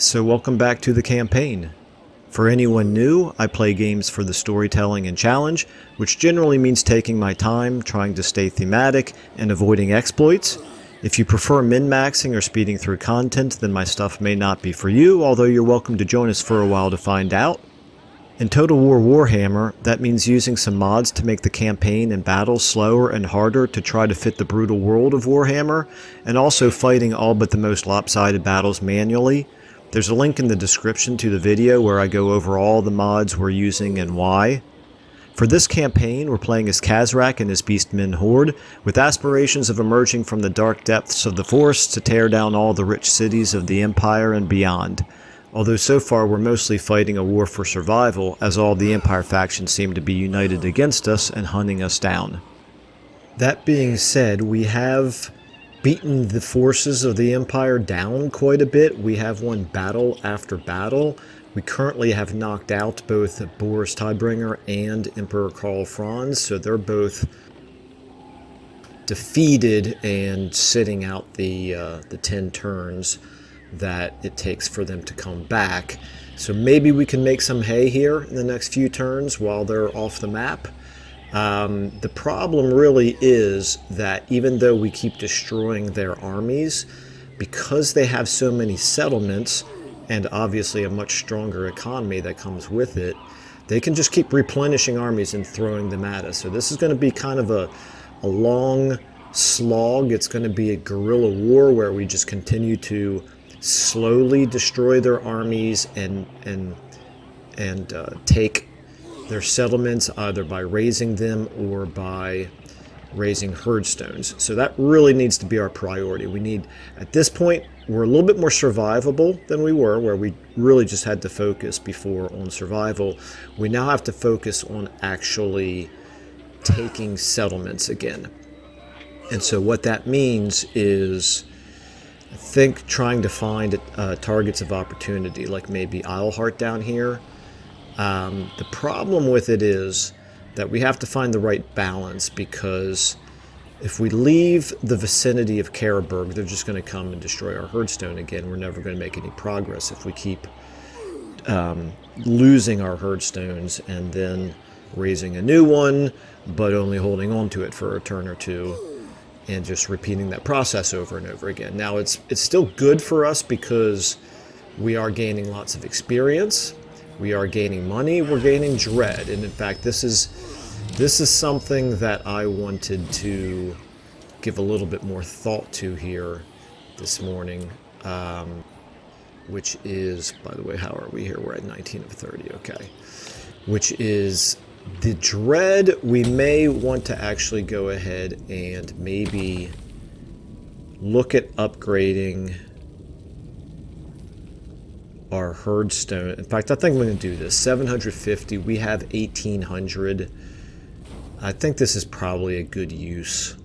So welcome back to the campaign. For anyone new, I play games for the storytelling and challenge, which generally means taking my time, trying to stay thematic, and avoiding exploits. If you prefer min-maxing or speeding through content, then my stuff may not be for you, although you're welcome to join us for a while to find out. In Total War Warhammer, that means using some mods to make the campaign and battles slower and harder to try to fit the brutal world of Warhammer, and also fighting all but the most lopsided battles manually. There's a link in the description to the video where I go over all the mods we're using and why. For this campaign, we're playing as Khazrak and his beastmen horde, with aspirations of emerging from the dark depths of the forests to tear down all the rich cities of the Empire and beyond. Although so far we're mostly fighting a war for survival, as all the Empire factions seem to be united against us and hunting us down. That being said, we have beaten the forces of the Empire down quite a bit. We have won battle after battle. We currently have knocked out both Boris Tidebringer and Emperor Karl Franz, so they're both defeated and sitting out the 10 turns that it takes for them to come back. So maybe we can make some hay here in the next few turns while they're off the map. The problem really is that even though we keep destroying their armies, because they have so many settlements and obviously a much stronger economy that comes with it, they can just keep replenishing armies and throwing them at us. So this is going to be kind of a long slog. It's going to be a guerrilla war where we just continue to slowly destroy their armies and take their settlements, either by raising them or by raising herdstones. So that really needs to be our priority. We need, at this point, we're a little bit more survivable than we were, where we really just had to focus before on survival. We now have to focus on actually taking settlements again. And so what that means is, I think, trying to find targets of opportunity, like maybe Aleart down here. The problem with it is that we have to find the right balance, because if we leave the vicinity of Karaberg, they're just going to come and destroy our herdstone again. We're never going to make any progress if we keep losing our herdstones and then raising a new one, but only holding on to it for a turn or two and just repeating that process over and over again. Now, it's still good for us because we are gaining lots of experience. We are gaining money, we're gaining dread, and in fact this is something that I wanted to give a little bit more thought to here this morning, which is, by the way, how are we here? We're at 19 of 30, okay. Which is the dread. We may want to actually go ahead and maybe look at upgrading our herdstone. In fact, I think we're going to do this. 750. We have 1800. I think this is probably a good use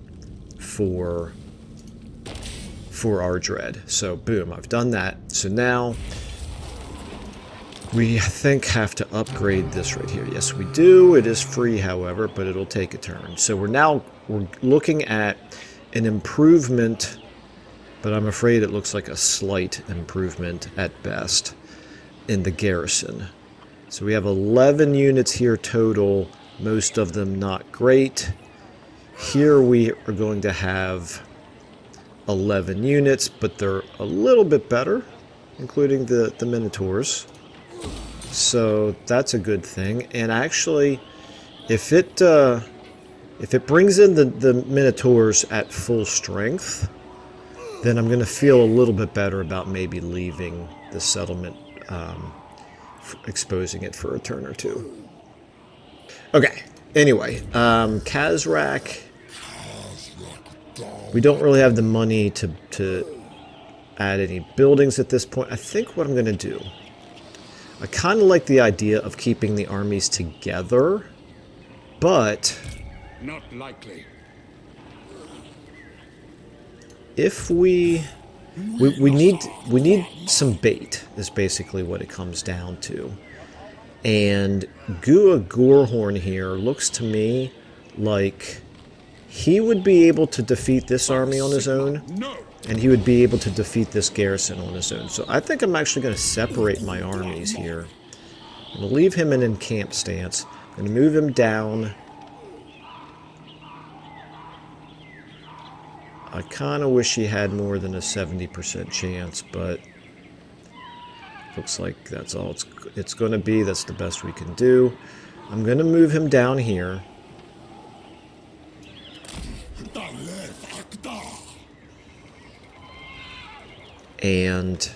for our dread. So boom, I've done that. So now we, I think, have to upgrade this right here. Yes, we do. It is free, however, but it'll take a turn. So we're looking at an improvement, but I'm afraid it looks like a slight improvement at best in the garrison. So we have 11 units here total, most of them not great. Here we are going to have 11 units, but they're a little bit better, including the Minotaurs. So that's a good thing. And actually, if it brings in the Minotaurs at full strength, then I'm going to feel a little bit better about maybe leaving the settlement, exposing it for a turn or two. Okay, anyway, Khazrak, we don't really have the money to add any buildings at this point. I think what I'm going to do, I kind of like the idea of keeping the armies together, but not likely. If we need some bait is basically what it comes down to. And Gua Gorehorn here looks to me like he would be able to defeat this army on his own. and he would be able to defeat this garrison on his own. So I think I'm actually going to separate my armies here. I'm going to leave him in encamped stance. I'm going to move him down. I kind of wish he had more than a 70% chance, but looks like that's all it's going to be. That's the best we can do. I'm going to move him down here. And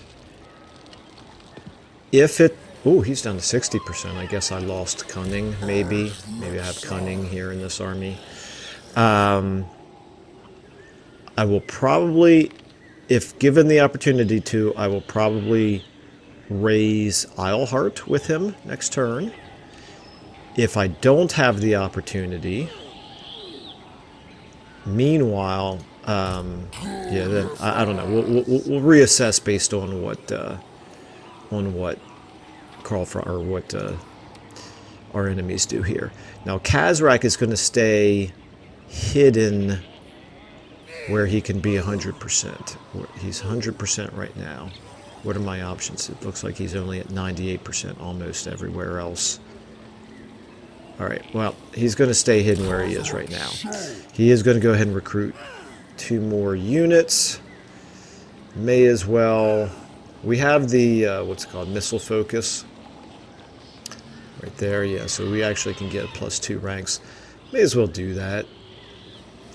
if it... Oh, he's down to 60%. I guess I lost cunning, maybe. Maybe I have cunning here in this army. I will probably, if given the opportunity to, I will probably raise Aleart with him next turn. If I don't have the opportunity, meanwhile, yeah, then I don't know. We'll reassess based on what our enemies do here. Now Khazrak is going to stay hidden where he can be 100%. He's 100% right now. What are my options? It looks like he's only at 98% almost everywhere else. Alright, well, he's going to stay hidden where he is right now. He is going to go ahead and recruit 2 more units. May as well... We have the, what's it called, missile focus. Right there, yeah, so we actually can get +2 ranks. May as well do that.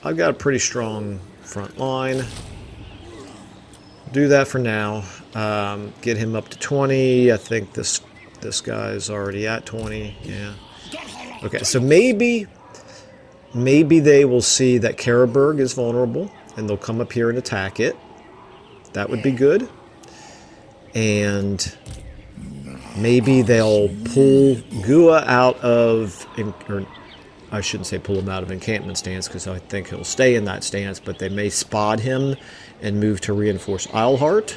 I've got a pretty strong front line. Do that for now. Get him up to 20. I think this guy's already at 20. Yeah. Okay, so maybe they will see that Karaberg is vulnerable, and they'll come up here and attack it. That would be good. And maybe they'll pull Gua out of... Or I shouldn't say pull him out of encampment stance, because I think he'll stay in that stance, but they may spot him and move to reinforce Aleart,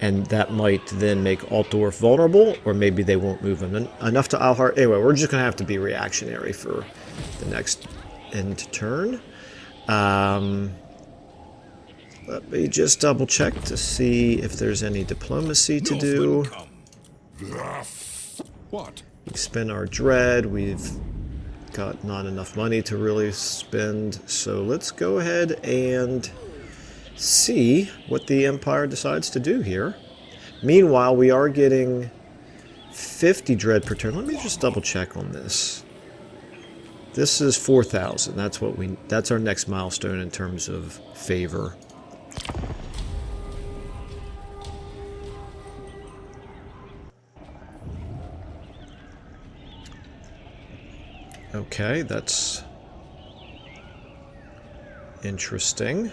and that might then make Altdorf vulnerable, or maybe they won't move him enough to Aleart. Anyway, we're just going to have to be reactionary for the next end turn. Let me just double check to see if there's any diplomacy to do. What? We spend our dread. We've got not enough money to really spend, so let's go ahead and see what the Empire decides to do here. Meanwhile, we are getting 50 dread per turn. Let me just double check on this. This is 4,000. That's our next milestone in terms of favor. Okay, that's interesting.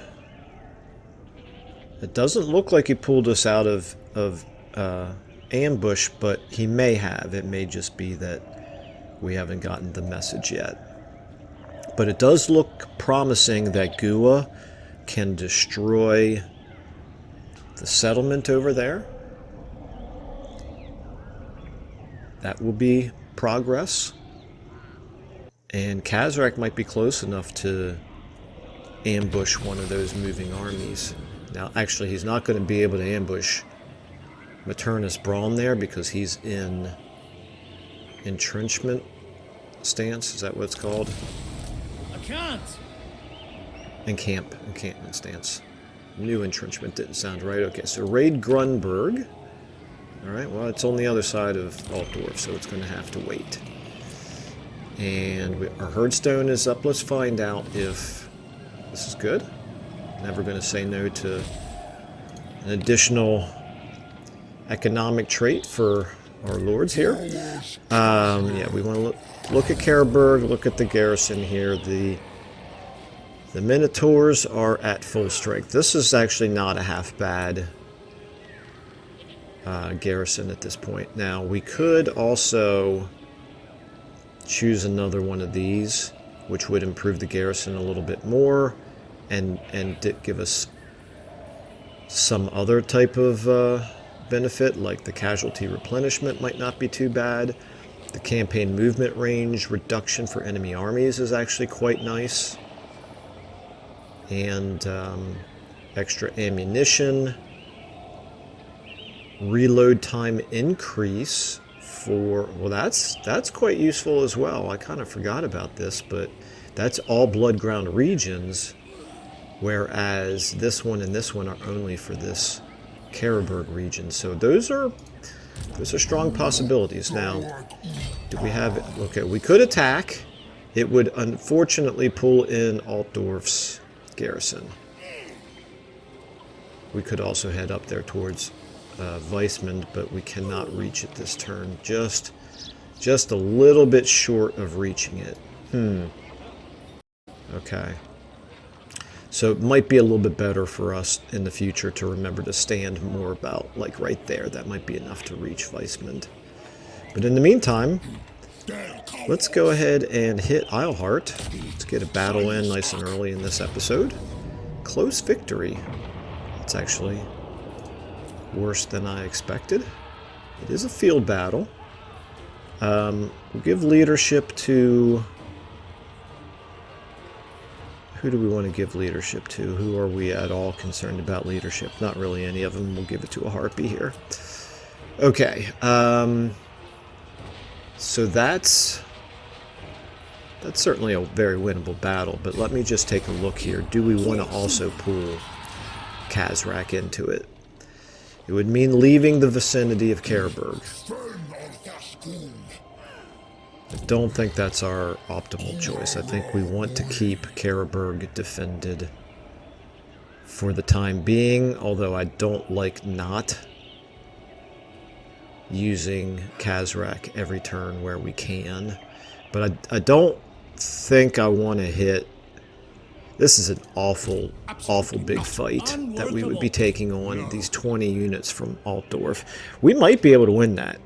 It doesn't look like he pulled us out of ambush, but he may have. It may just be that we haven't gotten the message yet. But it does look promising that Gua can destroy the settlement over there. That will be progress. And Khazrak might be close enough to ambush one of those moving armies. Now, actually, he's not going to be able to ambush Maternus Braun there because he's in entrenchment stance. Is that what it's called? I can't. Encampment stance. New entrenchment didn't sound right. Okay, so raid Grunberg. Alright, well, it's on the other side of Altdorf, so it's going to have to wait. And our herdstone is up. Let's find out if this is good. Never going to say no to an additional economic trait for our lords here. Yeah, we want to look at Karaberg, look at the garrison here. The Minotaurs are at full strength. This is actually not a half bad garrison at this point. Now, we could also choose another one of these, which would improve the garrison a little bit more and give us some other type of benefit, like the casualty replenishment might not be too bad. The campaign movement range reduction for enemy armies is actually quite nice. And extra ammunition, reload time increase for, well, that's quite useful as well. I kind of forgot about this, but that's all blood ground regions, whereas this one and this one are only for this Karaberg region. So those are strong possibilities. Now, do we have it? Okay, we could attack. It would unfortunately pull in Altdorf's garrison. We could also head up there towards Weissmund, but we cannot reach it this turn. Just a little bit short of reaching it. Okay. So it might be a little bit better for us in the future to remember to stand more about, like, right there. That might be enough to reach Weissmund. But in the meantime, let's go ahead and hit Aleart. Let's get a battle in nice and early in this episode. Close victory. It's actually worse than I expected. It is a field battle. We'll give leadership to... Who do we want to give leadership to? Who are we at all concerned about leadership? Not really any of them. We'll give it to a harpy here. Okay. So that's certainly a very winnable battle, but let me just take a look here. Do we want to also pull Khazrak into it? It would mean leaving the vicinity of Karaberg. I don't think that's our optimal choice. I think we want to keep Karaberg defended for the time being, although I don't like not using Khazrak every turn where we can. But I don't think I want to hit... This is an awful big fight that we would be taking on, these 20 units from Altdorf. We might be able to win that.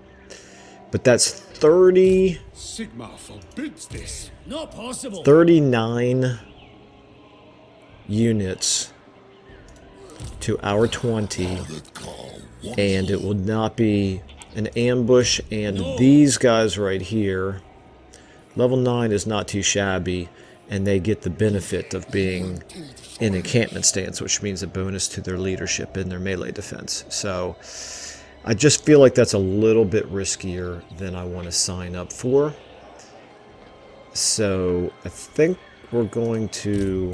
But that's 30... Sigma forbids this. Not possible. 39 units to our 20. And it will not be an ambush. And these guys right here, level 9 is not too shabby. And they get the benefit of being in encampment stance, which means a bonus to their leadership in their melee defense. So I just feel like that's a little bit riskier than I want to sign up for. So I think we're going to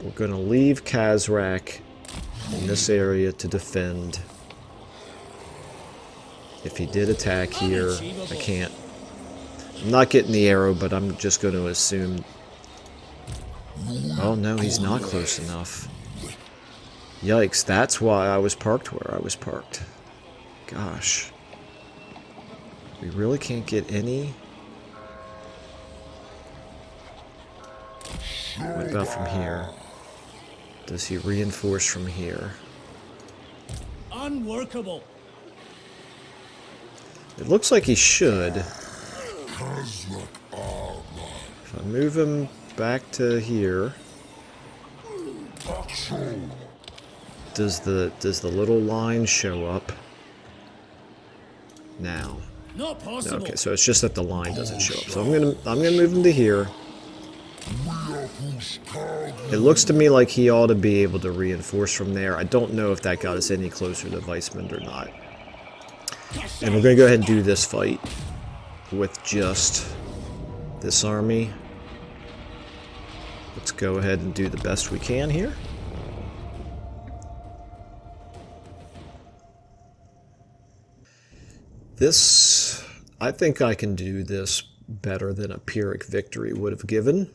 leave Khazrak in this area to defend. If he did attack here, I can't. I'm not getting the arrow, but I'm just going to assume... Oh no, he's not close enough. Yikes, that's why I was parked where I was parked. Gosh. We really can't get any... What about from here? Does he reinforce from here? Unworkable. It looks like he should. If I move him back to here, does the little line show up now? Not possible. Okay, so it's just that the line doesn't show up. So I'm gonna move him to here. It looks to me like he ought to be able to reinforce from there. I don't know if that got us any closer to Weissmund or not. And we're gonna go ahead and do this fight with just this army. Let's go ahead and do the best we can here. This, I think I can do this better than a Pyrrhic victory would have given.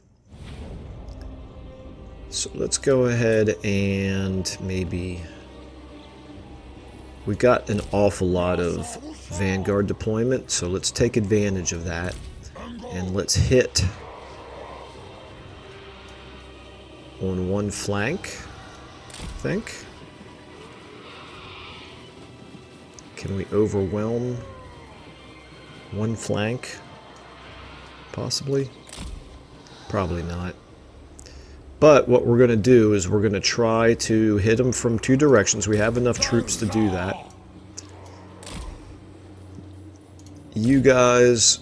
So let's go ahead and maybe... We got an awful lot of Vanguard deployment, so let's take advantage of that. And let's hit on one flank, I think. Can we overwhelm one flank? Possibly? Probably not. But what we're going to do is we're going to try to hit them from two directions. We have enough troops to do that. You guys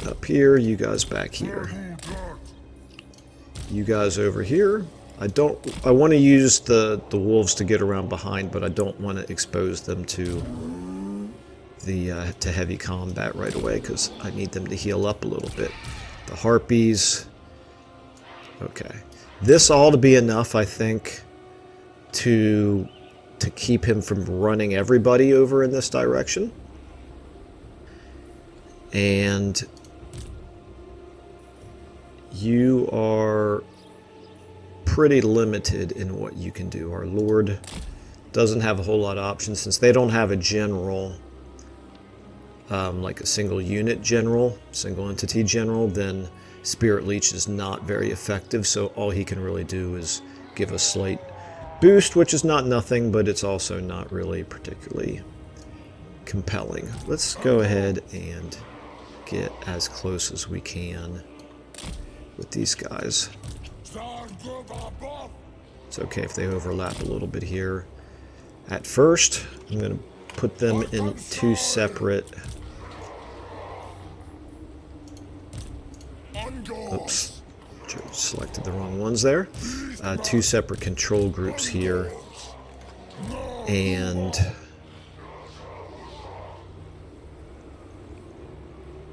up here, you guys back here. You guys over here. I want to use the wolves to get around behind, but I don't want to expose them to to heavy combat right away because I need them to heal up a little bit. The harpies. Okay. This ought to be enough, I think, to keep him from running everybody over in this direction. And you are pretty limited in what you can do. Our Lord doesn't have a whole lot of options since they don't have a general, like a single unit general, single entity general. Then Spirit Leech is not very effective, so all he can really do is give a slight boost, which is not nothing, but it's also not really particularly compelling. Let's go ahead and get as close as we can with these guys. It's okay if they overlap a little bit here. At first, I'm going to put them in two separate... Oops, selected the wrong ones there. Two separate control groups here. And...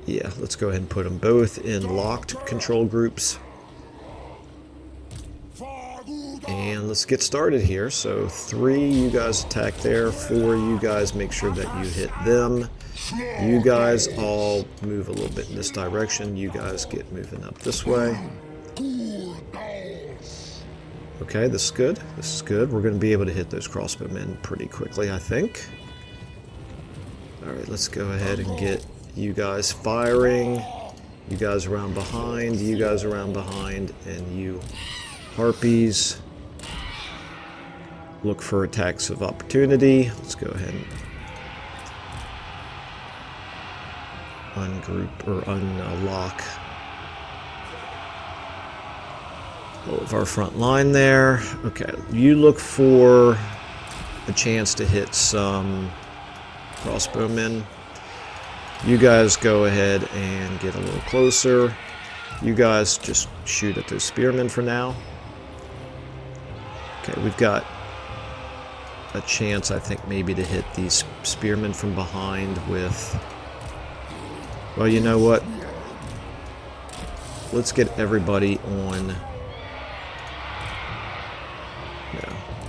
yeah, let's go ahead and put them both in locked control groups. And let's get started here. So 3, you guys attack there. 4, you guys make sure that you hit them. You guys all move a little bit in this direction. You guys get moving up this way. Okay, this is good. This is good. We're going to be able to hit those crossbowmen pretty quickly, I think. Alright, let's go ahead and get you guys firing. You guys around behind. You guys around behind. And you harpies. Look for attacks of opportunity. Let's go ahead and ungroup or unlock all of our front line there. Okay, you look for a chance to hit some crossbowmen. You guys go ahead and get a little closer. You guys just shoot at those spearmen for now. Okay, we've got a chance, I think, maybe to hit these spearmen from behind with... well, you know what? Let's get everybody on... no,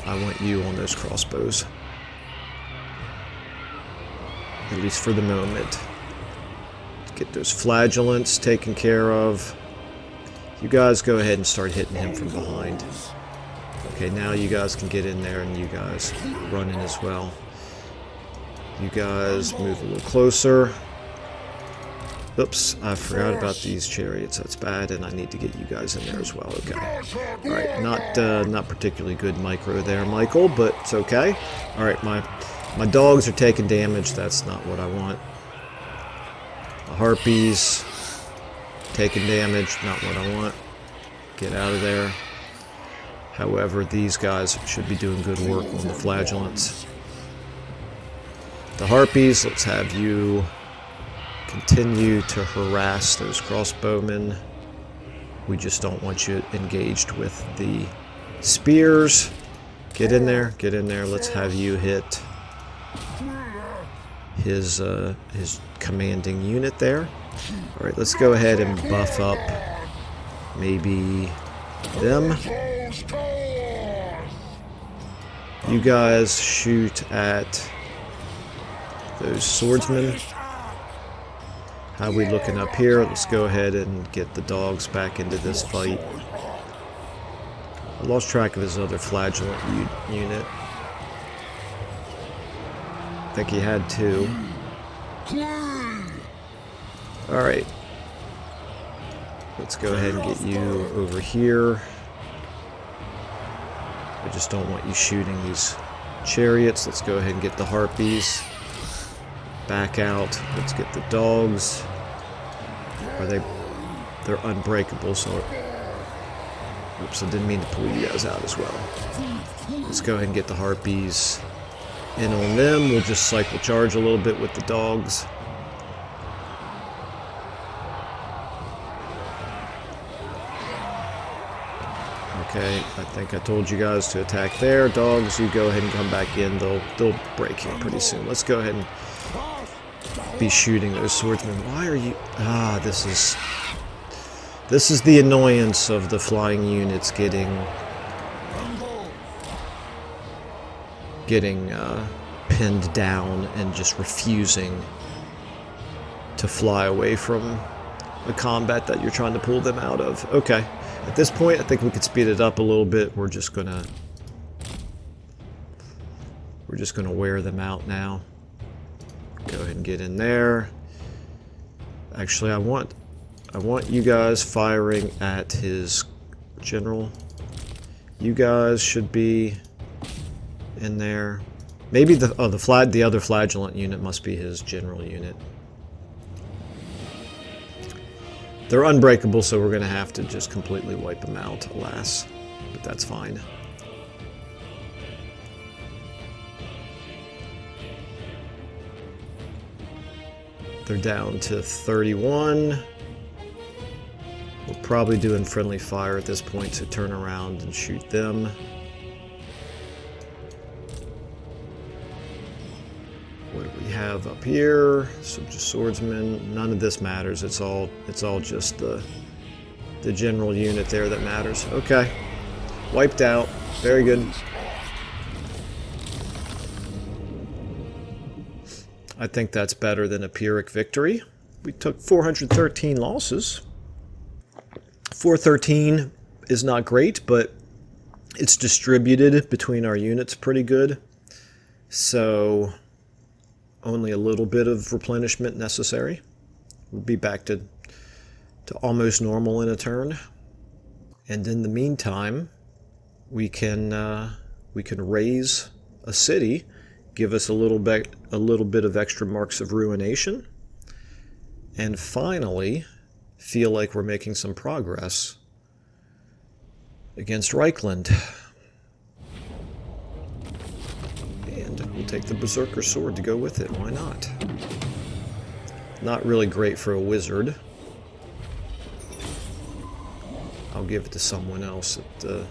I want you on those crossbows. At least for the moment. Let's get those flagellants taken care of. You guys go ahead and start hitting him from behind. Okay, now you guys can get in there and you guys run in as well. You guys move a little closer. Oops, I forgot about these chariots. That's bad, and I need to get you guys in there as well. Okay. Alright, not particularly good micro there, Michael, but it's okay. Alright, my dogs are taking damage. That's not what I want. The harpies taking damage. Not what I want. Get out of there. However, these guys should be doing good work on the flagellants. The harpies, let's have you continue to harass those crossbowmen. We just don't want you engaged with the spears. Get in there, get in there. Let's have you hit his commanding unit there. All right, let's go ahead and buff up maybe them. You guys shoot at those swordsmen. How are we looking up here? Let's go ahead and get the dogs back into this fight. I lost track of his other flagellant unit. I think he had 2. Alright. Let's go ahead and get you over here. I just don't want you shooting these chariots. Let's go ahead and get the harpies back out. Let's get the dogs. They're unbreakable, so... oops, I didn't mean to pull you guys out as well. Let's go ahead and get the harpies in on them. We'll just cycle charge a little bit with the dogs. Okay, I think I told you guys to attack there. Dogs, you go ahead and come back in. They'll break here pretty soon. Let's go ahead and be shooting those swordsmen. Why are you... Ah, this is the annoyance of the flying units getting pinned down and just refusing to fly away from the combat that you're trying to pull them out of. Okay. At this point, I think we could speed it up a little bit. We're just gonna wear them out now. Go ahead and get in there. Actually, I want you guys firing at his general. You guys should be in there. Maybe the other flagellant unit must be his general unit. They're unbreakable, so we're going to have to just completely wipe them out, alas. But that's fine. They're down to 31. We're probably doing friendly fire at this point to turn around and shoot them. What do we have up here? So just swordsmen. None of this matters. It's all just the general unit there that matters. Okay. Wiped out. Very good. I think that's better than a Pyrrhic victory. We took 413 losses. 413 is not great, but it's distributed between our units pretty good. So only a little bit of replenishment necessary. We'll be back to almost normal in a turn. And in the meantime, we can raise a city, give us a little bit of extra marks of ruination, and finally feel like we're making some progress against Reichland. And we'll take the Berserker Sword to go with it. Why not? Not really great for a wizard. I'll give it to someone else at the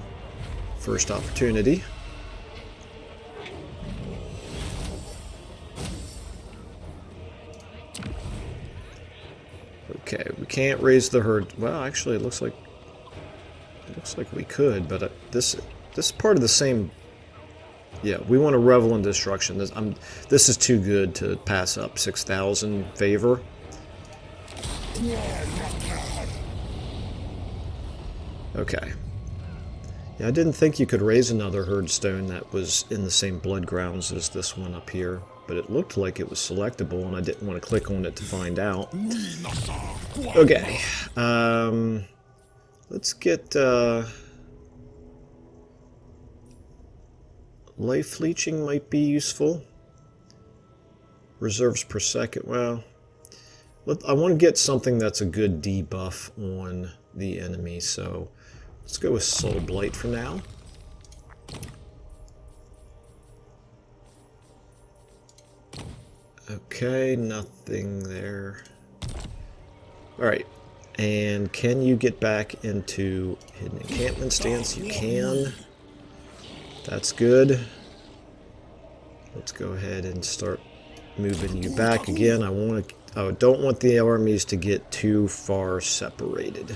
first opportunity. Okay, we can't raise the herd. Well, actually, it looks like we could, but this is part of the same. Yeah, we want to revel in destruction. This is too good to pass up. 6,000 favor. Okay. Yeah, I didn't think you could raise another herdstone that was in the same blood grounds as this one up here, but it looked like it was selectable, and I didn't want to click on it to find out. Okay. Let's get life leeching might be useful. Reserves per second. Well, I want to get something that's a good debuff on the enemy, so let's go with Soul Blight for now. Okay, nothing there. Alright, and can you get back into Hidden Encampment stance? You can. That's good. Let's go ahead and start moving you back again. I don't want the armies to get too far separated.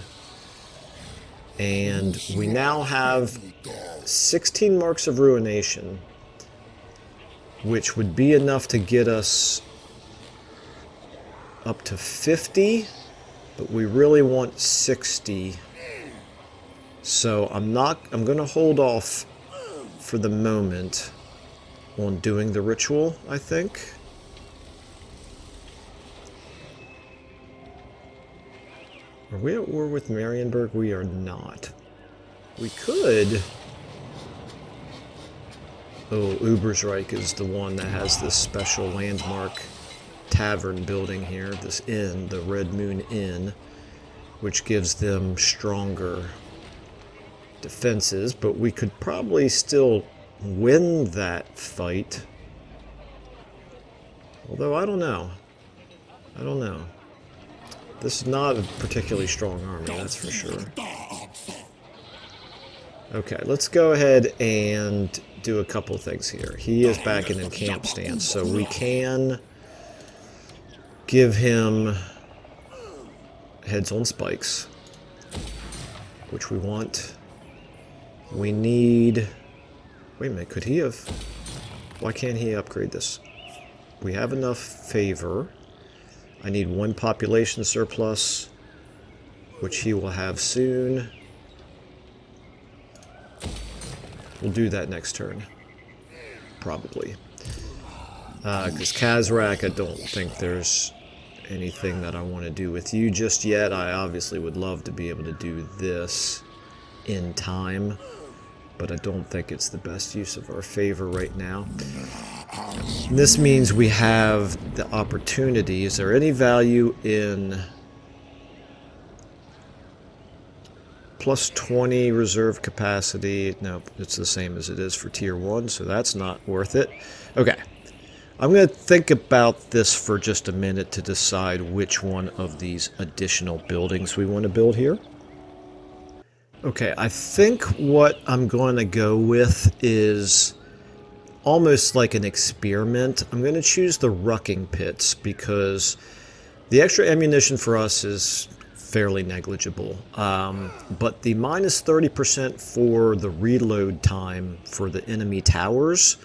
And we now have 16 marks of ruination, which would be enough to get us up to 50, but we really want 60. So I'm going to hold off for the moment on doing the ritual, I think. Are we at war with Marienburg? We are not. We could. Oh, Ubersreich is the one that has this special landmark tavern building here, this inn, the Red Moon Inn, which gives them stronger defenses, but we could probably still win that fight. Although, I don't know. I don't know. This is not a particularly strong army, that's for sure. Okay, let's go ahead and do a couple things here. He is back in camp stance, so we can give him heads on spikes, which we want. We need... Wait a minute, could he have... Why can't he upgrade this? We have enough favor. I need 1 population surplus, which he will have soon. We'll do that next turn. Probably. Because Khazrak, I don't think there's anything that I want to do with you just yet. I obviously would love to be able to do this in time, but I don't think it's the best use of our favor right now. And this means we have the opportunity. Is there any value in plus 20 reserve capacity? No, it's the same as it is for tier 1, so that's not worth it. Okay. I'm going to think about this for just a minute to decide which one of these additional buildings we want to build here. Okay, I think what I'm going to go with is almost like an experiment. I'm going to choose the rucking pits because the extra ammunition for us is fairly negligible. But the minus 30% for the reload time for the enemy towers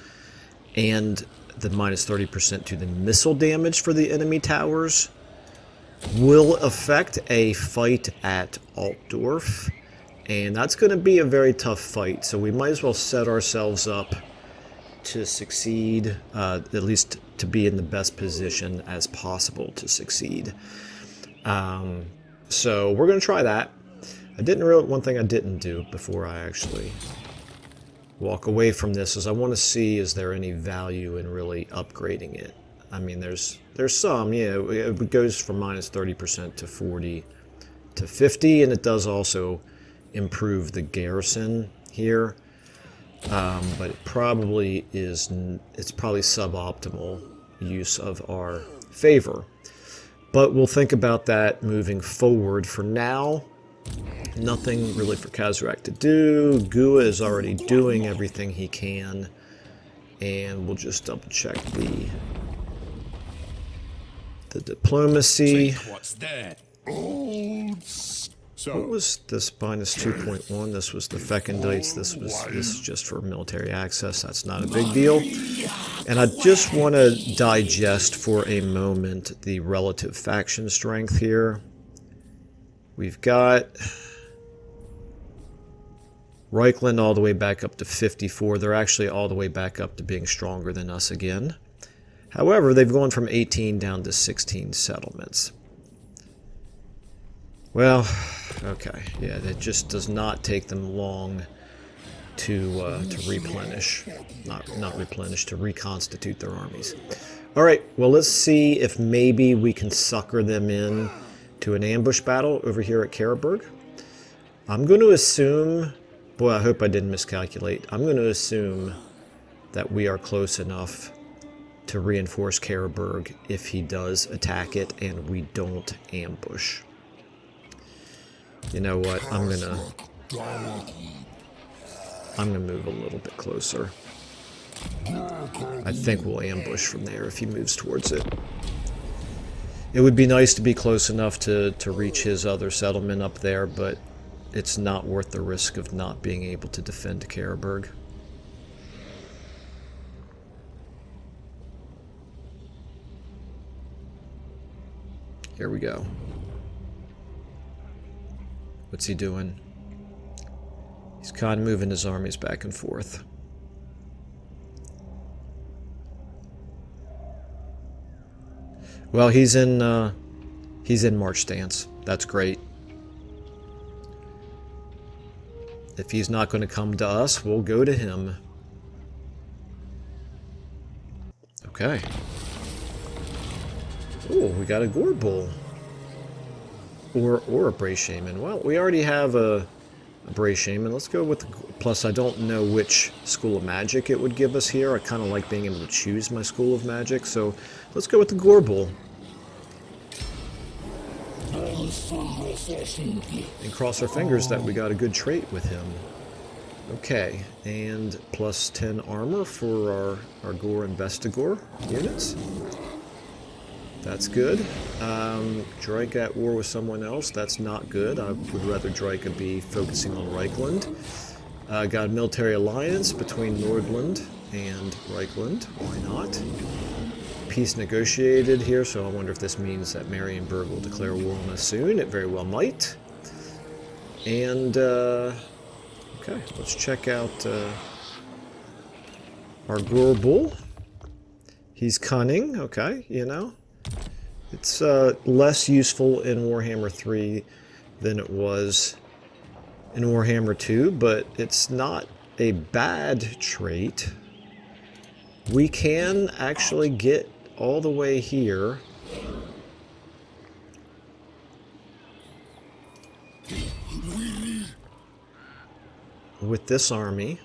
and the minus 30% to the missile damage for the enemy towers will affect a fight at Altdorf, and that's going to be a very tough fight, so we might as well set ourselves up to succeed, at least to be in the best position as possible to succeed. So we're going to try that. One thing I didn't do before I actually walk away from this is I want to see, is there any value in really upgrading it? I mean, there's some, yeah, it goes from minus 30% to 40 to 50, and it does also improve the garrison here, but it probably it's probably suboptimal use of our favor. But we'll think about that moving forward. For now, nothing really for Khazrak to do. Gua is already doing everything he can. And we'll just double check the diplomacy. What's there? What was this minus 2.1? This was the Fecundites. This is just for military access. That's not a big deal. And I just want to digest for a moment the relative faction strength here. We've got Reichland all the way back up to 54. They're actually all the way back up to being stronger than us again. However, they've gone from 18 down to 16 settlements. Well, okay, yeah, that just does not take them long to replenish, not replenish, to reconstitute their armies. All right, well, let's see if maybe we can sucker them in to an ambush battle over here at Karaberg. I'm going to assume, boy, I hope I didn't miscalculate. I'm going to assume that we are close enough to reinforce Karaberg if he does attack it and we don't ambush. You know what? I'm gonna move a little bit closer. I think we'll ambush from there if he moves towards it. It would be nice to be close enough to reach his other settlement up there, but it's not worth the risk of not being able to defend Karaberg. Here we go. What's he doing? He's kind of moving his armies back and forth. Well, he's in march stance. That's great. If he's not going to come to us, we'll go to him. Okay. Oh, we got a Gore Bull. Or a Bray Shaman. Well, we already have a Bray Shaman. Let's go with the... Plus, I don't know which School of Magic it would give us here. I kind of like being able to choose my School of Magic. So, let's go with the Gore Bull. And cross our fingers that we got a good trait with him. Okay, and plus 10 armor for our Gore and Vestigore units. That's good. Drycha at war with someone else. That's not good. I would rather Drycha be focusing on Reichland. Got a military alliance between Nordland and Reichland. Why not? Peace negotiated here, so I wonder if this means that Marienburg will declare war on us soon. It very well might. And, okay, let's check out our Gore Bull. He's cunning, okay, you know. It's less useful in Warhammer 3 than it was in Warhammer 2, but it's not a bad trait. We can actually get all the way here. With this army.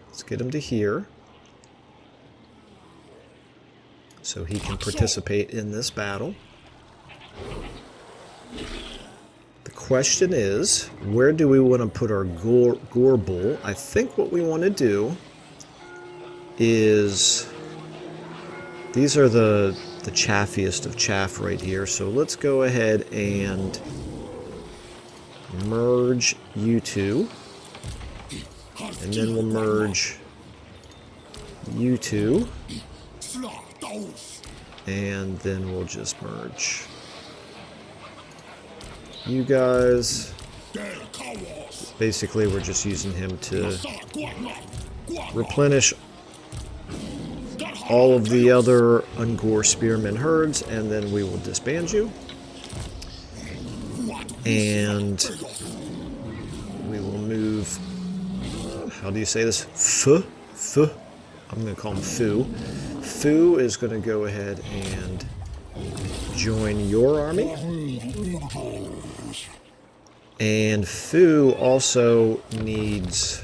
Let's get him to here. So he can participate in this battle. The question is, where do we want to put our Gore Bull? I think what we want to do is... These are the chaffiest of chaff right here, so let's go ahead and merge you two. And then we'll merge you two. And then we'll just merge you guys. Basically, we're just using him to replenish all of the other Ungor Spearmen herds, and then we will disband you. And we will move... How do you say this? I'm going to call him Fu. Fu is going to go ahead and join your army. And Fu also needs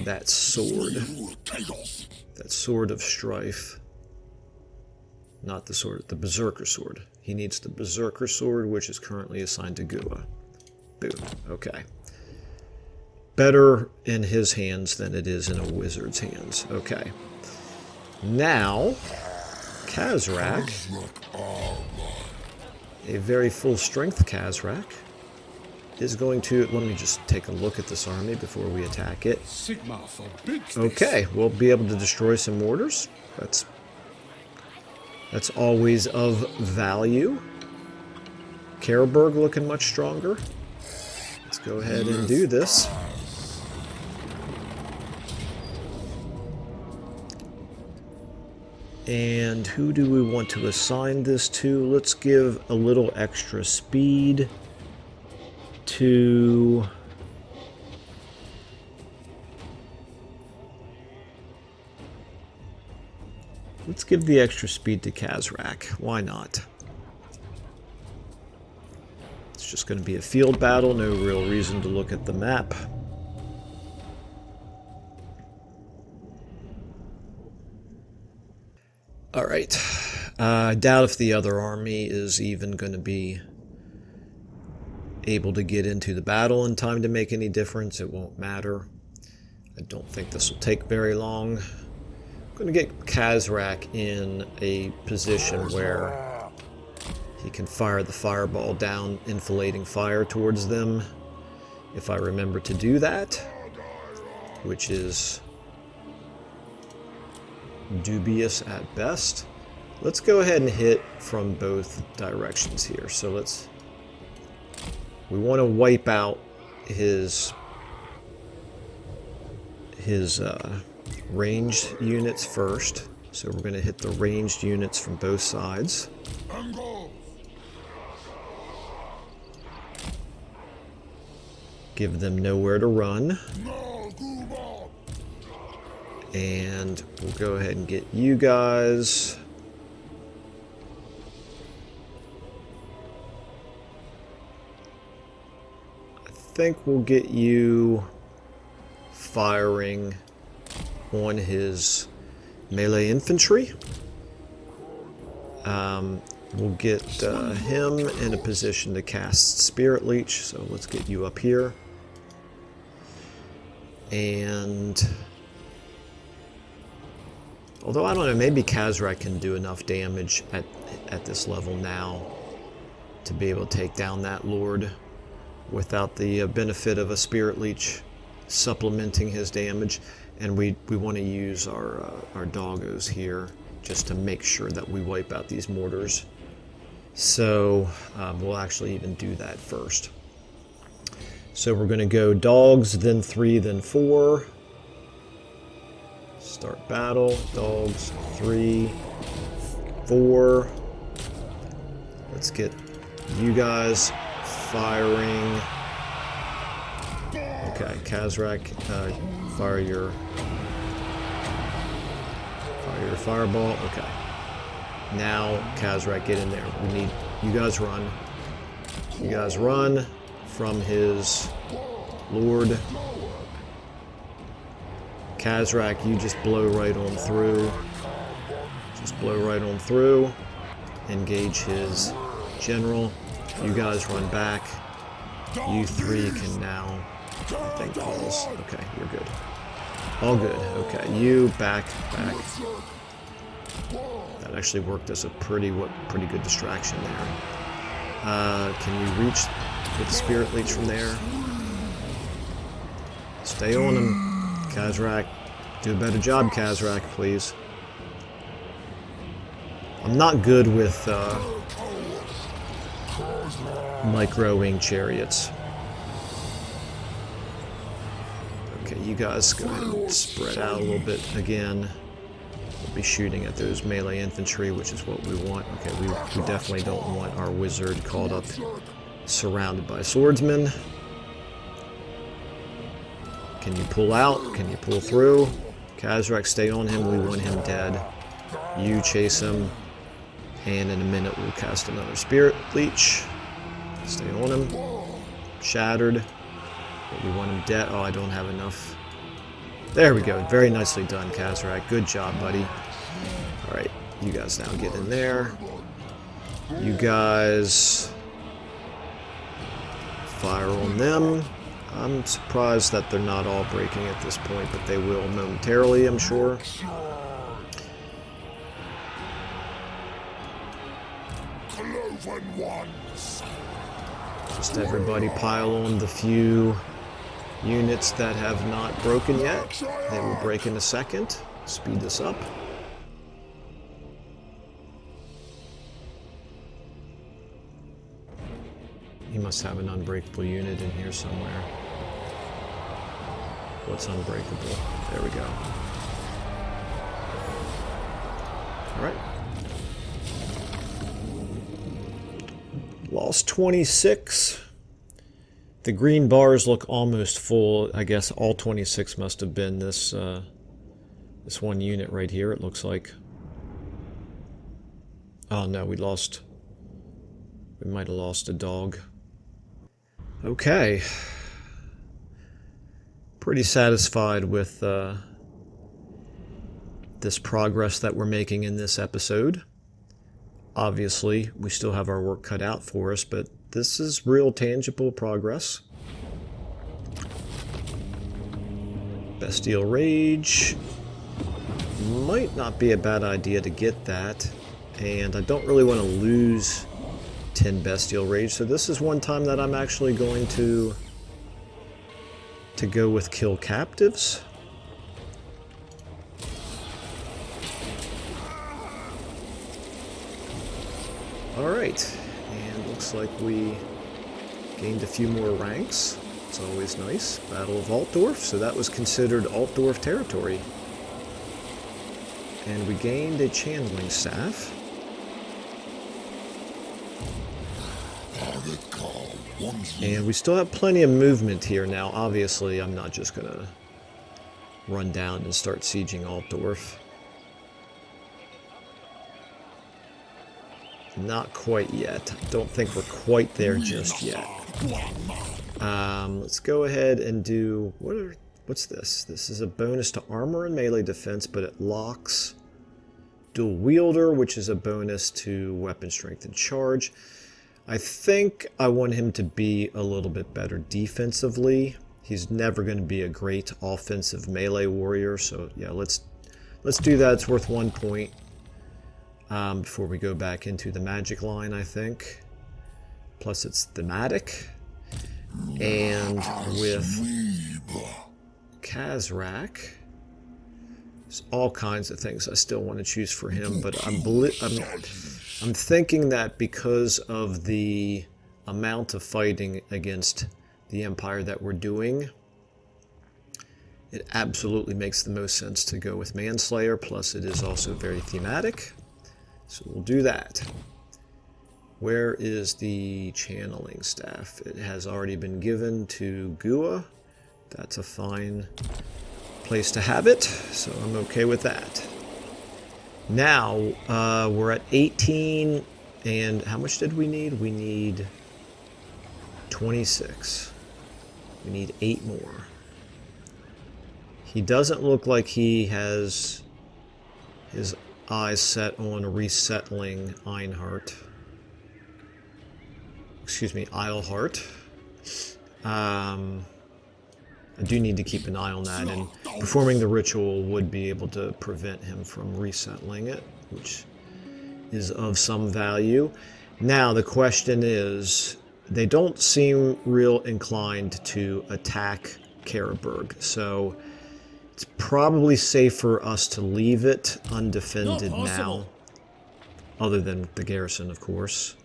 that sword. That sword of strife. Not the sword, the Berserker sword. He needs the Berserker sword, which is currently assigned to Gua. Boom. Okay. Better in his hands than it is in a wizard's hands. Okay. Now, Khazrak, a very full-strength Khazrak, is going to... Let me just take a look at this army before we attack it. Okay, we'll be able to destroy some mortars. That's always of value. Karaberg looking much stronger. Let's go ahead and do this. And who do we want to assign this to? Let's give a little extra speed to... Let's give the extra speed to Khazrak. Why not? It's just going to be a field battle. No real reason to look at the map. Alright. I doubt if the other army is even going to be able to get into the battle in time to make any difference. It won't matter. I don't think this will take very long. I'm going to get Khazrak in a position where he can fire the fireball down, enfilading fire towards them. If I remember to do that, which is dubious at best. Let's go ahead and hit from both directions here. So we want to wipe out his ranged units first. So we're going to hit the ranged units from both sides. Give them nowhere to run. And we'll go ahead and get you guys. I think we'll get you firing on his melee infantry. We'll get him in a position to cast Spirit Leech, so let's get you up here. And although I don't know, maybe Khazrak can do enough damage at this level now to be able to take down that Lord without the benefit of a Spirit Leech supplementing his damage. And we want to use our doggos here just to make sure that we wipe out these mortars. So we'll actually even do that first. So we're going to go dogs, then 3, then 4. Start battle. Dogs, 3, 4. Let's get you guys firing. Okay, Khazrak, fire your fireball. Okay. Now, Khazrak, get in there. We need you guys run. You guys run from his Lord. Khazrak, you just blow right on through. Just blow right on through. Engage his general. You guys run back. You 3 can now, I think, pause. Okay, you're good. All good. Okay, you back. That actually worked as a pretty good distraction there. Can you reach with Spirit Leech from there? Stay on him, Khazrak. Do a better job, Khazrak, please. I'm not good with micro-wing chariots. Okay, you guys go ahead and spread out a little bit again. We'll be shooting at those melee infantry, which is what we want. Okay, we definitely don't want our wizard caught up, surrounded by swordsmen. Can you pull out? Can you pull through? Khazrak, stay on him. We want him dead. You chase him. And in a minute, we'll cast another Spirit Leech. Stay on him. Shattered. But we want him dead. Oh, I don't have enough. There we go. Very nicely done, Khazrak. Good job, buddy. Alright, you guys now get in there. You guys fire on them. I'm surprised that they're not all breaking at this point, but they will momentarily, I'm sure. Just everybody pile on the few units that have not broken yet. They will break in a second. Speed this up. He must have an unbreakable unit in here somewhere. What's unbreakable? There we go. Alright. Lost 26. The green bars look almost full. I guess all 26 must have been this this one unit right here, it looks like. Oh no, we might have lost a dog. Okay. Pretty satisfied with this progress that we're making in this episode. Obviously, we still have our work cut out for us, but this is real tangible progress. Bestial Rage. Might not be a bad idea to get that. And I don't really want to lose 10 Bestial Rage, so this is one time that I'm actually going to go with Kill Captives. Alright, and looks like we gained a few more ranks. It's always nice. Battle of Altdorf, so that was considered Altdorf territory. And we gained a channeling staff. And we still have plenty of movement here now. Obviously, I'm not just going to run down and start sieging Altdorf. Not quite yet. Don't think we're quite there just yet. Let's go ahead and do... What's this? This is a bonus to armor and melee defense, but it locks dual wielder, which is a bonus to weapon strength and charge. I think I want him to be a little bit better defensively. He's never going to be a great offensive melee warrior, so yeah, let's do that. It's worth 1 point before we go back into the magic line, I think. Plus it's thematic. And with Khazrak, there's all kinds of things I still want to choose for him, but I'm thinking that because of the amount of fighting against the Empire that we're doing, it absolutely makes the most sense to go with Manslayer, plus it is also very thematic. So we'll do that. Where is the channeling staff? It has already been given to Gua. That's a fine place to have it, so I'm okay with that. Now, we're at 18, and how much did we need? We need 26. We need 8 more. He doesn't look like he has his eyes set on resettling Einhart. Excuse me, Aleart. I do need to keep an eye on that, and performing the ritual would be able to prevent him from resettling it, which is of some value. Now, the question is, they don't seem real inclined to attack Karaberg, so it's probably safe for us to leave it undefended now, other than the garrison, of course.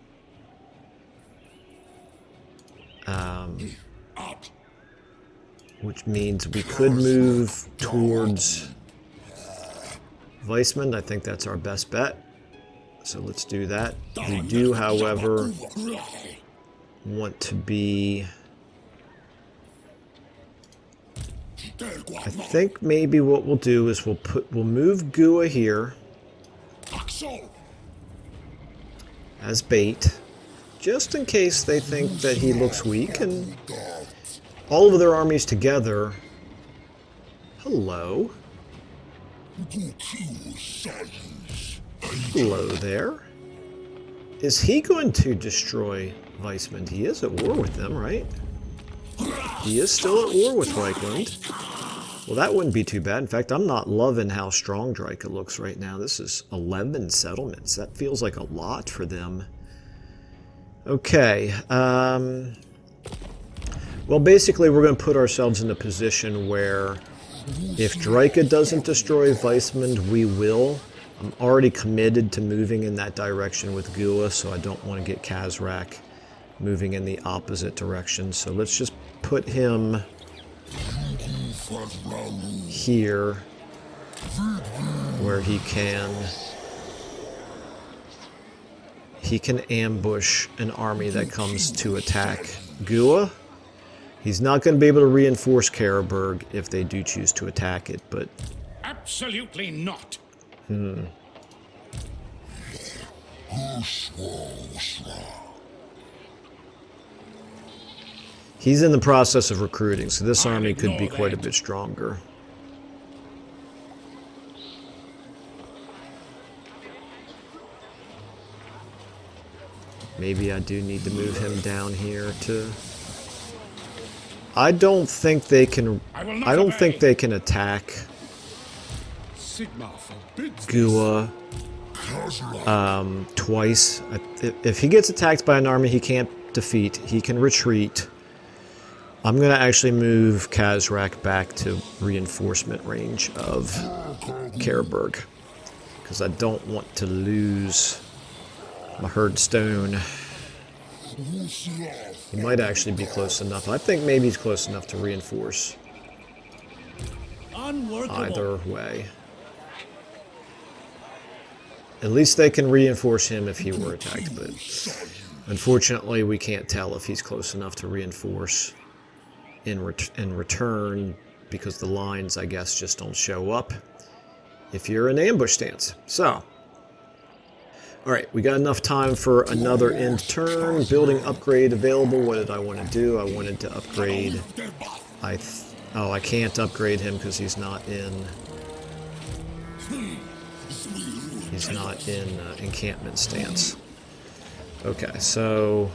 Which means we could move towards Weissman. I think that's our best bet. So let's do that. We do, however, want to be... I think maybe what we'll do is we'll move Gua here as bait, just in case they think that he looks weak, and all of their armies together. Hello. Hello there. Is he going to destroy Weissman? He is at war with them, right? He is still at war with Reichland. Well, that wouldn't be too bad. In fact, I'm not loving how strong Drycha looks right now. This is 11 settlements. That feels like a lot for them. Okay. Well, basically, we're going to put ourselves in a position where if Drycha doesn't destroy Weissman, we will. I'm already committed to moving in that direction with Gua, so I don't want to get Khazrak moving in the opposite direction. So let's just put him here where he can ambush an army that comes to attack Gua. He's not going to be able to reinforce Karaberg if they do choose to attack it, but... Absolutely not. He's in the process of recruiting, so this army could be quite a bit stronger. Maybe I do need to move him down here to... I don't think they can attack Gua twice. If he gets attacked by an army he can't defeat, he can retreat. I'm going to actually move Khazrak back to reinforcement range of Karaberg, because I don't want to lose my herdstone. He might actually be close enough. I think maybe he's close enough to reinforce. Either way. At least they can reinforce him if he were attacked, but unfortunately we can't tell if he's close enough to reinforce in return, because the lines, I guess, just don't show up if you're in ambush stance. So, alright, we got enough time for another end turn. Building upgrade available. What did I want to do? I wanted to upgrade... I can't upgrade him because he's not in... He's not in encampment stance. Okay, so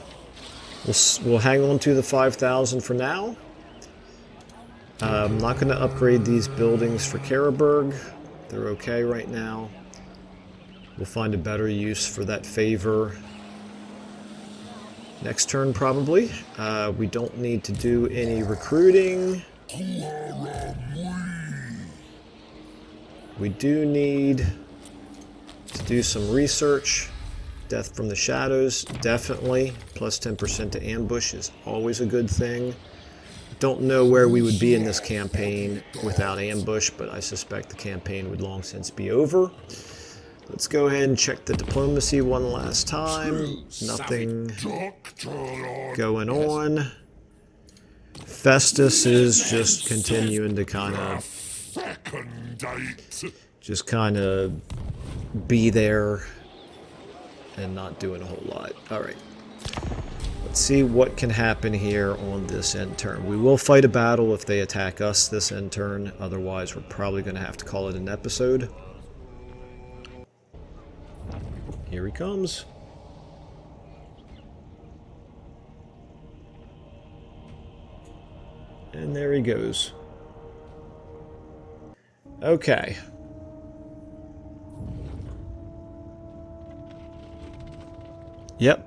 we'll hang on to the 5,000 for now. I'm not going to upgrade these buildings for Karaberg. They're okay right now. We'll find a better use for that favor next turn, probably. We don't need to do any recruiting. We do need to do some research. Death from the Shadows, definitely. Plus 10% to ambush is always a good thing. Don't know where we would be in this campaign without ambush, but I suspect the campaign would long since be over. Let's go ahead and check the diplomacy one last time. Nothing going on. Festus is just continuing to kind of be there and not doing a whole lot. All right. Let's see what can happen here on this end turn. We will fight a battle if they attack us this end turn. Otherwise, we're probably going to have to call it an episode. Here he comes. And there he goes. Okay. Yep.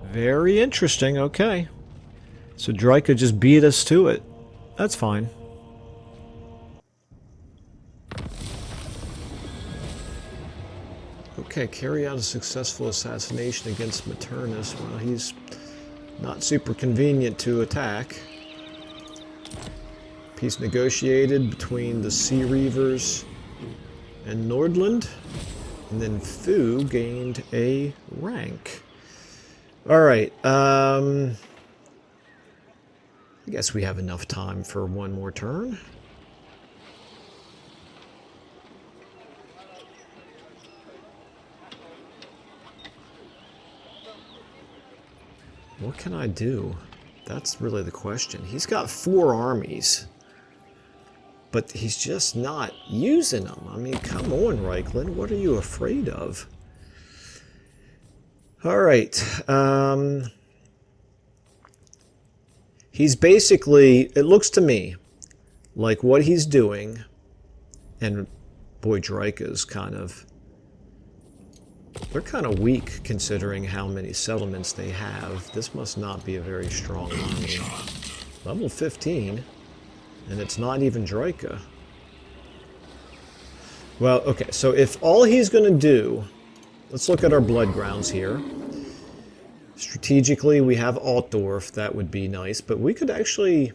Very interesting, okay. So Drycha just beat us to it. That's fine. Okay, carry out a successful assassination against Maternus. Well, he's not super convenient to attack. Peace negotiated between the Sea Reavers and Nordland. And then Fu gained a rank. Alright, I guess we have enough time for one more turn. What can I do? That's really the question. He's got 4 armies, but he's just not using them. I mean, come on, Reichland. What are you afraid of? All right. He's basically, it looks to me like what he's doing, and boy, Drycha's kind of, they're kind of weak considering how many settlements they have. This must not be a very strong army. Level 15, and it's not even Drycha. Well, okay, so if all he's going to do, let's look at our blood grounds here. Strategically, we have Altdorf. That would be nice, but we could actually,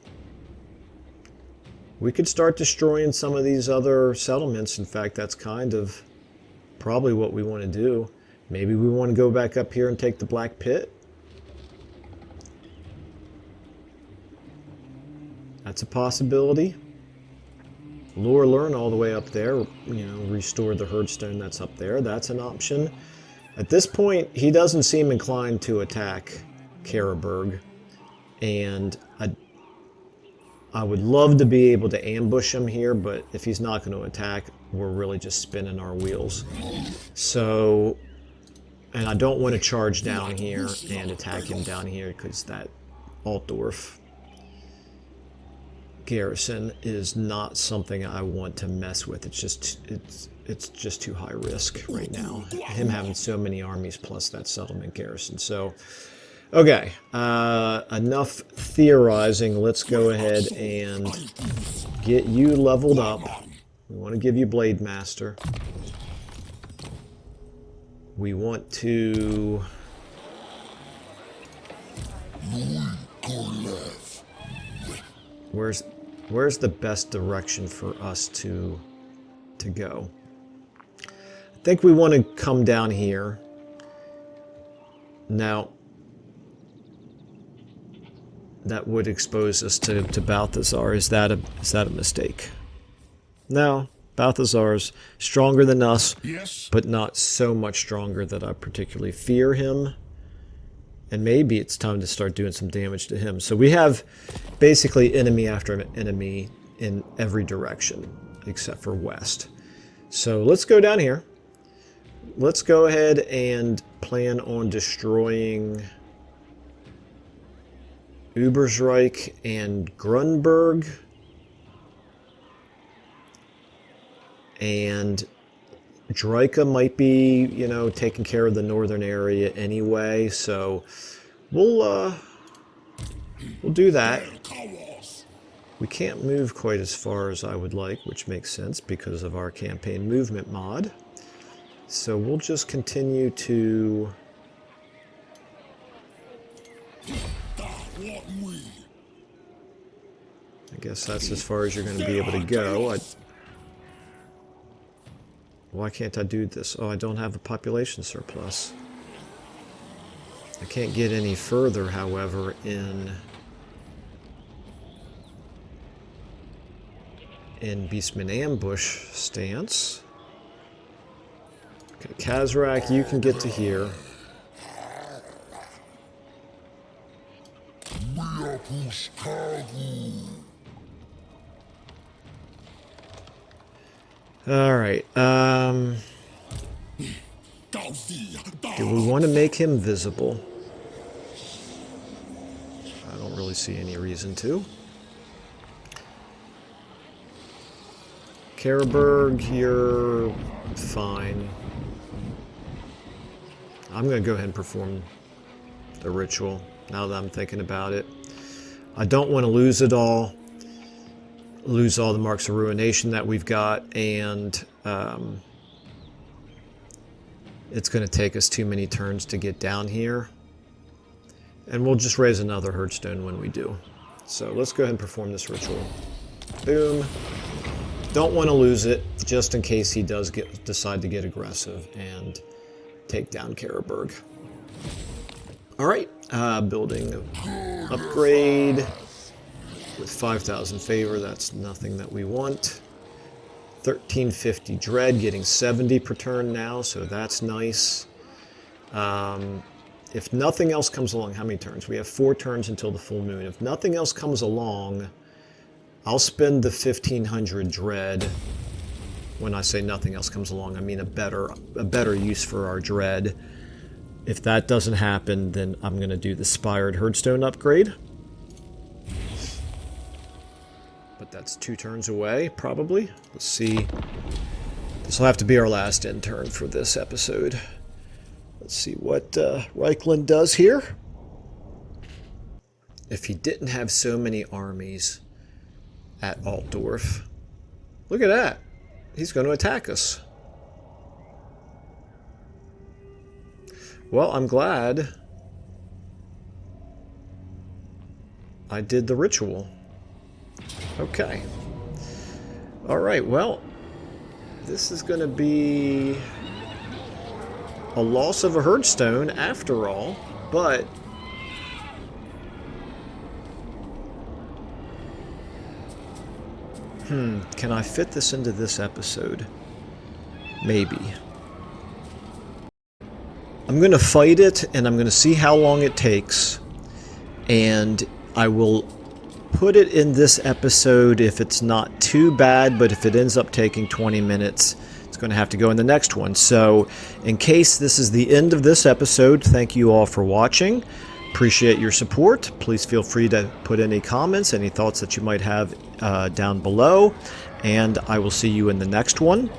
we could start destroying some of these other settlements. In fact, that's kind of probably what we want to do. Maybe we want to go back up here and take the Black Pit. That's a possibility. Lure Learn all the way up there, you know, restore the herdstone that's up there. That's an option. At this point, he doesn't seem inclined to attack Karaberg, and I would love to be able to ambush him here, but if he's not going to attack, we're really just spinning our wheels. So, and I don't want to charge down here and attack him down here because that Altdorf garrison is not something I want to mess with. It's just too high risk right now. Him having so many armies plus that settlement garrison. So, okay, enough theorizing. Let's go ahead and get you leveled up. We want to give you Blade Master. We want to... Where's the best direction for us to go? I think we want to come down here. Now, that would expose us to Balthazar. Is that a mistake? No, Balthazar's stronger than us, yes, but not so much stronger that I particularly fear him. And maybe it's time to start doing some damage to him. So we have basically enemy after enemy in every direction except for west. So let's go down here. Let's go ahead and plan on destroying Ubersreich and Grunberg. And Drycha might be, you know, taking care of the northern area anyway, so we'll do that. We can't move quite as far as I would like, which makes sense because of our campaign movement mod. So we'll just continue to... I guess that's as far as you're going to be able to go. Why can't I do this? Oh, I don't have a population surplus. I can't get any further, however, in Beastman Ambush stance. Okay, Khazrak, you can get to here. Alright, do we want to make him visible? I don't really see any reason to. Karaberg, you're fine. I'm going to go ahead and perform the ritual, now that I'm thinking about it. I don't want to lose it all. Lose all the marks of ruination that we've got, and it's going to take us too many turns to get down here. And we'll just raise another herdstone when we do. So let's go ahead and perform this ritual. Boom. Don't want to lose it, just in case he does decide to get aggressive and take down Karaberg. Alright, building upgrade. With 5,000 favor, that's nothing that we want. 1350 dread, getting 70 per turn now, so that's nice. If nothing else comes along, how many turns? We have 4 turns until the full moon. If nothing else comes along, I'll spend the 1500 dread. When I say nothing else comes along, I mean a better use for our dread. If that doesn't happen, then I'm going to do the Spired Herdstone upgrade. But that's 2 turns away, probably. Let's see. This will have to be our last end turn for this episode. Let's see what Reichland does here. If he didn't have so many armies at Altdorf. Look at that. He's going to attack us. Well, I'm glad I did the ritual. Okay. Alright, well, this is going to be a loss of a herdstone after all, but can I fit this into this episode? Maybe. I'm going to fight it, and I'm going to see how long it takes, and I will put it in this episode if it's not too bad, but if it ends up taking 20 minutes, it's going to have to go in the next one. So, in case this is the end of this episode, thank you all for watching. Appreciate your support. Please feel free to put any comments, any thoughts that you might have down below, and I will see you in the next one.